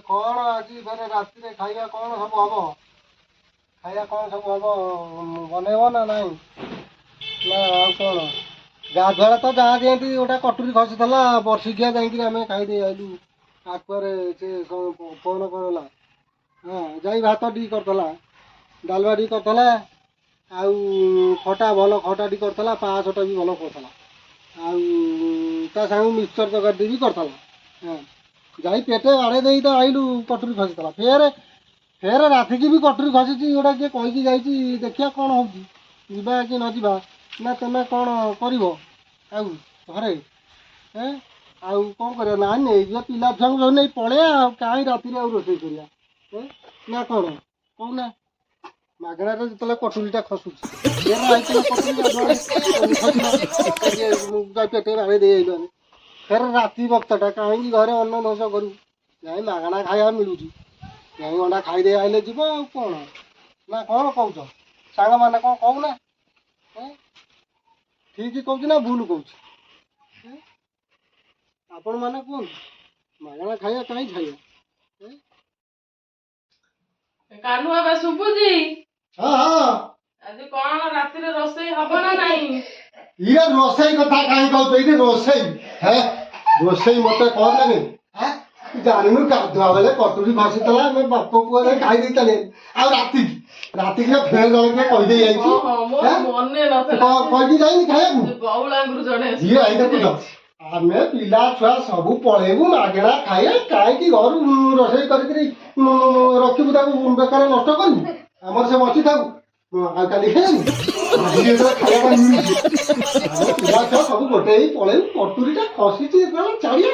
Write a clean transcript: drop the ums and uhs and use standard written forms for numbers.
କଣ ଆଜି ଫେରେ ରାତିରେ ଖାଇବା କଣ ସବୁ ହବ? ଖାଇବା କଣ ସବୁ ହବ ବନେଇବ ନା ନାଇଁ? ନା ଆଉ କଣ? ଗାଧୁଆଳେ ତ ଯାହା ଯେମିତି ଗୋଟେ କଟୁରୀ ଖସିଥିଲା ବର୍ଷିକିଆ ଯାଇକିରି ଆମେ ଖାଇଦେଇ ଆଇଲୁ। ଆକୁଆରେ ସେ ଫୋନ କରିଲା। ହଁ ଯାଇ ଭାତ ଟିକେ କରିଥିଲା, ଡାଲମା ଟିକେ କରିଥିଲା, ଆଉ ଖଟା ଭଲ ଖଟା ଟିକେ କରିଥିଲା, ପାସଟା ବି ଭଲ କରିଥିଲା। ଆଉ ତା ସାଙ୍ଗକୁ ମିକ୍ସଚର ତରକାରୀ ବି କରିଥିଲା। ହଁ ଯାଇ ପେଟେ ବାଡ଼େଇ ଦେଇକି ତ ଆଇଲୁ କଟୁରୀ ଖସିଥିଲା। ଫେରେ ରାତିକି ବି କଟୁରୀ ଖସିଛି। ଗୋଟା କିଏ କହିକି ଯାଇଛି, ଦେଖିବା କଣ ହେଉଛି, ଯିବା କି ନ ଯିବା। ନା ତମେ କ'ଣ କରିବ ଆଉ ଘରେ? ଆଉ କ'ଣ କରିବା? ନା ନେଇଯିବା ପିଲା ଛୁଆଙ୍କୁ ସବୁ ନେଇ ପଳେଇବା ଆଉ କାହିଁ ରାତିରେ ଆଉ ରୋଷେଇ କରିବା। ନା କ'ଣ କହୁନା? ମାଗଣାରେ ଯେତେବେଳେ କଟୁରୀଟା ଖସୁଛି ପେଟେ ବାଡ଼େଇ ଦେଇ ଆଇଲୁ ଆମେ। ଫେରେ ରାତି ବକ୍ତଟା କାହିଁକି ଘରେ ଅନ୍ନ ଦୋଷ କରିବୁ? ଯାଇ ମାଗଣା ଖାଇବା ମିଳୁଛି, ଯାଇ ଅଣ୍ଡା ଖାଇଦେଇ ଆଇଲେ ଯିବ ଆଉ କ'ଣ? ନା କ'ଣ କହୁଛ ସାଙ୍ଗମାନେ? କ'ଣ କହୁନା? ଠିକ୍ କହୁଛି ନା ଭୁଲ କହୁଛି? ଆପଣମାନେ କୁହନ୍ତୁ, ମାଗଣା ଖାଇବା କାହିଁ ଖାଇବା? କାହ୍ନୁ ବାବା ଶୁଭୁଛି? ହଁ ହଁ। ଆଜି କଣ ରାତିରେ ରୋଷେଇ ହବ ନା ନାଇଁ? ଇଏ ରୋଷେଇ କଥା କାହିଁ କହୁଛ? ଏଇଠି ରୋଷେଇ ରୋଷେଇ ମତେ କହନି। ଜାଣିନୁ ଗାଧୁଆ ବେଳେ କଟୁରୀ ଖସିଥିଲା, ଆମେ ବାପ ପୁଅ ଖାଇ ଦେଇଥିଲେ। ଆଉ ରାତିକି ଫେର ଜଣେ କିଏ କହିଦେଇ ଯାଇଛି, କହିକି ଯାଇନି ଖାଇବାକୁ। ଝିଅ ଏଇ ଦେଖୁଛ, ଆମେ ପିଲା ଛୁଆ ସବୁ ପଳେଇବୁ ମାଗଣା ଖାଇବା, କାହିଁକି ଘରୁ ରୋଷେଇ କରିକିରି ରଖିବୁ ତାକୁ ବେକାର ନଷ୍ଟ କରିବୁ? ଆମର ସେ ବଞ୍ଚିଥାଉ, ଆଉ କାଲି ଖାଇବୁ। ଖାଇବାଟା ମିଳୁଛି, ଆମେ ପିଲା ଛୁଆ ସବୁ ଗୋଟେ ହେଇ ପଳେଇବୁ। କଟୁରୀଟା ଖସିଛି ଚାଳିଆ